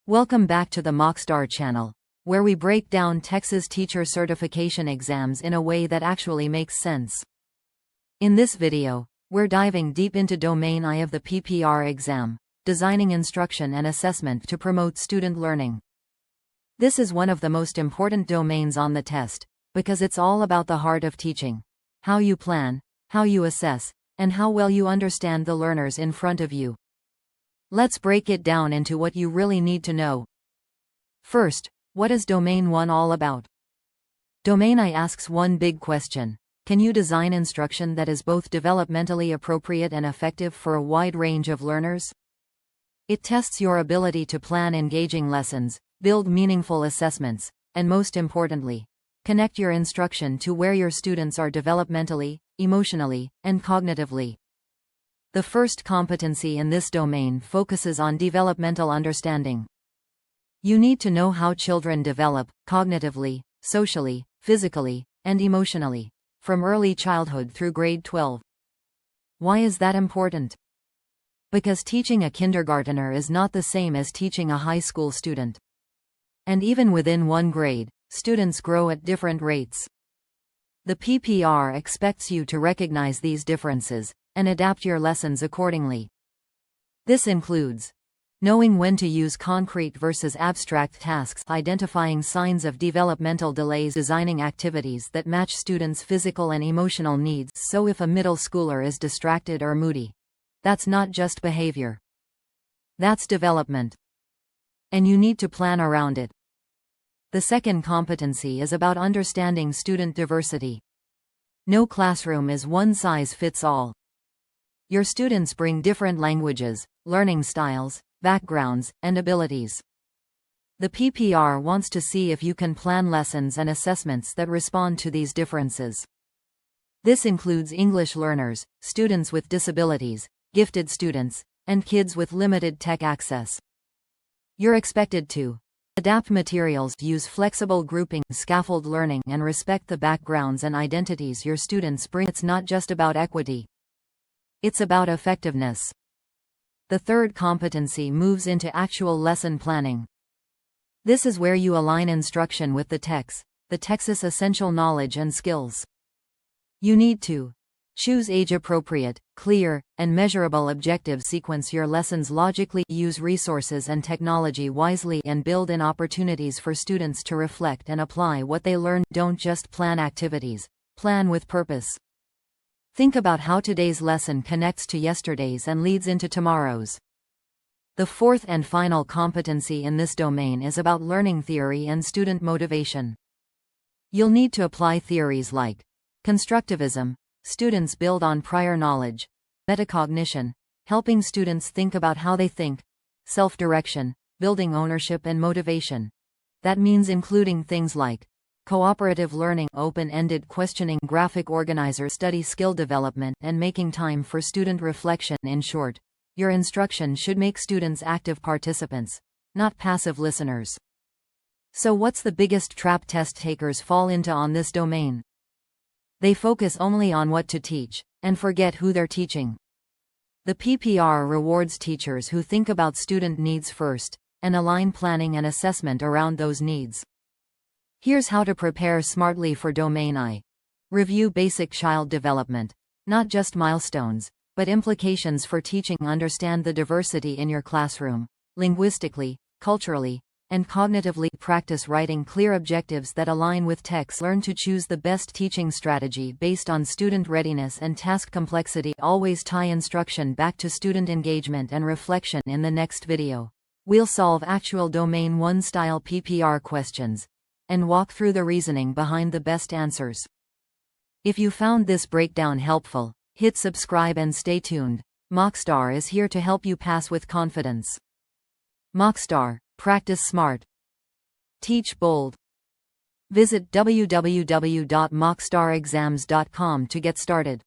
Welcome back to the Mockstar channel, where we break down TExES teacher certification exams in a way that actually makes sense. In this video, we're diving deep into Domain I of the PPR exam, designing instruction and assessment to promote student learning. This is one of the most important domains on the test, because it's all about the heart of teaching: how you plan, how you assess, and how well you understand the learners in front of you. Let's break it down into what you really need to know. First, what is Domain I all about? Domain I asks one big question: can you design instruction that is both developmentally appropriate and effective for a wide range of learners? It tests your ability to plan engaging lessons, build meaningful assessments, and most importantly, connect your instruction to where your students are developmentally, emotionally, and cognitively. The first competency in this domain focuses on developmental understanding. You need to know how children develop, cognitively, socially, physically, and emotionally, from early childhood through grade 12. Why is that important? Because teaching a kindergartner is not the same as teaching a high school student. And even within one grade, students grow at different rates. The PPR expects you to recognize these differences and adapt your lessons accordingly. This includes knowing when to use concrete versus abstract tasks, identifying signs of developmental delays, designing activities that match students' physical and emotional needs, so if a middle schooler is distracted or moody, that's not just behavior. That's development. And you need to plan around it. The second competency is about understanding student diversity. No classroom is one size fits all. Your students bring different languages, learning styles, backgrounds, and abilities. The PPR wants to see if you can plan lessons and assessments that respond to these differences. This includes English learners, students with disabilities, gifted students, and kids with limited tech access. You're expected to adapt materials, use flexible grouping, scaffold learning, and respect the backgrounds and identities your students bring. It's not just about equity. It's about effectiveness. The third competency moves into actual lesson planning. This is where you align instruction with the TExES essential knowledge and skills. You need to choose age-appropriate, clear, and measurable objectives, sequence your lessons logically, use resources and technology wisely, and build in opportunities for students to reflect and apply what they learn. Don't just plan activities, plan with purpose. Think about how today's lesson connects to yesterday's and leads into tomorrow's. The fourth and final competency in this domain is about learning theory and student motivation. You'll need to apply theories like constructivism, students build on prior knowledge; metacognition, helping students think about how they think; self-direction, building ownership and motivation. That means including things like cooperative learning, open-ended questioning, graphic organizer, study skill development, and making time for student reflection. In short, your instruction should make students active participants, not passive listeners. So what's the biggest trap test takers fall into on this domain? They focus only on what to teach, and forget who they're teaching. The PPR rewards teachers who think about student needs first, and align planning and assessment around those needs. Here's how to prepare smartly for Domain I. Review basic child development. Not just milestones, but implications for teaching. Understand the diversity in your classroom, linguistically, culturally, and cognitively. Practice writing clear objectives that align with TEKS. Learn to choose the best teaching strategy based on student readiness and task complexity. Always tie instruction back to student engagement and reflection. In the next video, we'll solve actual Domain I style PPR questions and walk through the reasoning behind the best answers. If you found this breakdown helpful, hit subscribe and stay tuned. Mockstar is here to help you pass with confidence. Mockstar, practice smart. Teach bold. Visit www.mockstarexams.com to get started.